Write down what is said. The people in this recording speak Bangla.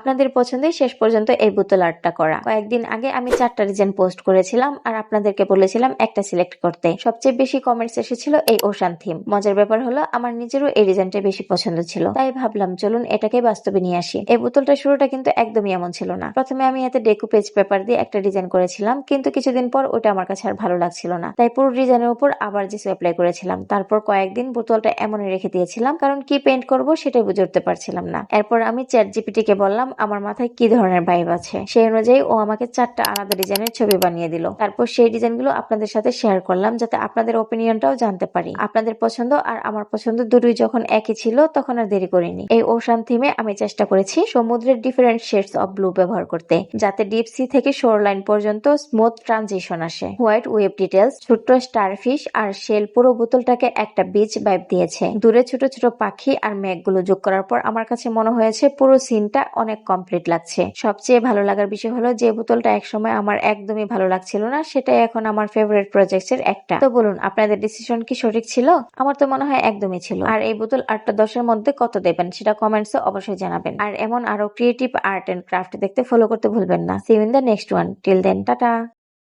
আপনাদের পছন্দে শেষ পর্যন্ত এই বোতল আর্টটা করা। কয়েকদিন আগে আমি 4টা ডিজাইন পোস্ট করেছিলাম আর আপনাদেরকে বলেছিলাম একটা সিলেক্ট করতে। সবচেয়ে বেশি কমেন্টস এসেছিল এই ওশান থিম। মজার ব্যাপার হলো আমার নিজেরও এই ডিজাইনটা বেশি পছন্দ ছিল, তাই ভাবলাম চলুন এটাকে বাস্তবে নিয়ে আসি। এই বোতলটা শুরুটা কিন্তু একদমই এমন ছিল না। প্রথমে আমি এতে ডেকুপেজ পেপার দিয়ে একটা ডিজাইন করেছিলাম, কিন্তু কিছুদিন পর ওটা আমার কাছে আর ভালো লাগছিল না, তাই পুরো ডিজাইনের উপর আবার জিসু অ্যাপ্লাই করেছিলাম। তারপর কয়েকদিন বোতলটা এমনই রেখে দিয়েছিলাম, কারণ কি পেইন্ট করব সেটাই বুঝে উঠতে পারছিলাম না। এরপর আমি চ্যাট জিপিটি কে বললাম আমার মাথায় কি ধরনের ভাইব আছে, সেই অনুযায়ী ও আমাকে 4টা আলাদা ডিজাইনের ছবি বানিয়ে দিল। তারপর সেই ডিজাইনগুলো আপনাদের সাথে শেয়ার করলাম, যাতে আপনাদের ওপিনিয়নটাও জানতে পারি। আপনাদের পছন্দ আর আমার পছন্দ দুটোই যখন একই ছিল, তখন আর দেরি করিনি। এই ওশান থিমে আমি চেষ্টা করেছি সমুদ্রের ডিফারেন্ট শেডস অফ ব্লু ব্যবহার করতে, যাতে ডিপ সি থেকে শোর লাইন পর্যন্ত স্মুথ ট্রানজিশন আসে। হোয়াইট ওয়েভ ডিটেলস, ছোট্ট স্টারফিশ আর শেল পুরো বোতলটাকে একটা বিচ ভাইব দিয়েছে। দূরে ছোট ছোট পাখি আর মেঘগুলো যোগ করার পর আমার কাছে মনে হয়েছে পুরো সিনটা অনেক কমপ্লিট লাগছে। সবচেয়ে ভালো লাগার বিষয় হলো যে বোতলটা একসময় আমার একদমই ভালো লাগছিল না, সেটাই এখন আমার ফেভারিট প্রজেক্টের একটা। তো বলুন আপনাদের ডিসিশন কি সঠিক ছিল? আমার তো মনে হয় একদমই ছিল। আর এই বোতল আর্টটা 10-এর মধ্যে কত দেবেন সেটা কমেন্টসে অবশ্যই জানাবেন। আর এমন আরো ক্রিয়েটিভ আর্ট এন্ড ক্রাফট দেখতে ফলো করতে ভুলবেন না। See you in the next one. Till then, tata.